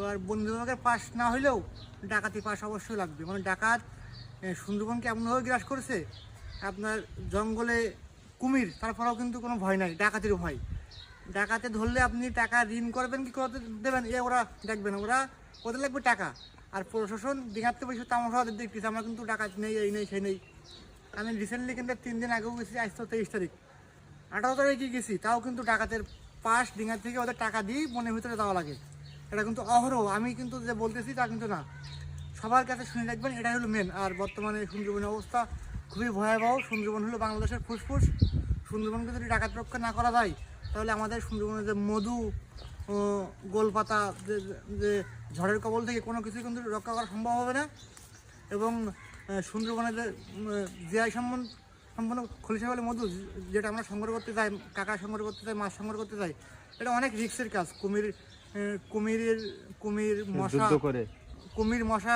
এবার বন বিভাগের পাস না হলেও ডাকাতি পাস অবশ্যই লাগবে। মানে ডাকাত সুন্দরবনকে এমনভাবে গ্রাস করেছে, আপনার জঙ্গলে কুমির, তারপরেও কিন্তু কোনো ভয় নাই, ডাকাতির ভয়। ডাকাতে ধরলে আপনি টাকা ঋণ করবেন কি করতে দেবেন ওরা দেখবে না, ওদের লাগবে টাকা। আর প্রশাসন দিঘাতে বসে তামাশা দেখতেছে, আমরা কিন্তু ডাকাত নেই, এই নেই সেই নেই। আমি রিসেন্টলি কিন্তু 3 দিন আগেও গেছি, আজ তো 23 তারিখ, 18 তারিখে গেছি, তাও কিন্তু ডাকাতের পাশ ডিঙার থেকে ওদের টাকা দিয়েই বনের ভিতরে যাওয়া লাগে। এটা কিন্তু অহরহ, আমি কিন্তু যে বলতেছি তা কিন্তু না, সবার কাছে শুনে রাখবেন, এটাই হলো মেন। আর বর্তমানে সুন্দরবনের অবস্থা খুবই ভয়াবহ। সুন্দরবন হলো বাংলাদেশের ফুসফুস। সুন্দরবনকে যদি ডাকাত রক্ষা না করা যায়, তাহলে আমাদের সুন্দরবনের যে মধু, গোলপাতা, যে যে ঝড়ের কবল থেকে কোনো কিছু কিন্তু রক্ষা করা সম্ভব হবে না। এবং সুন্দরবনের যে জিআই সম্পূর্ণ খলিশা বলে মধু, যেটা আমরা সংগ্রহ করতে যাই, কাকা সংগ্রহ করতে যাই, মাছ সংগ্রহ করতে যাই, এটা অনেক রিস্কের কাজ। কুমির মশা, কুমির মশা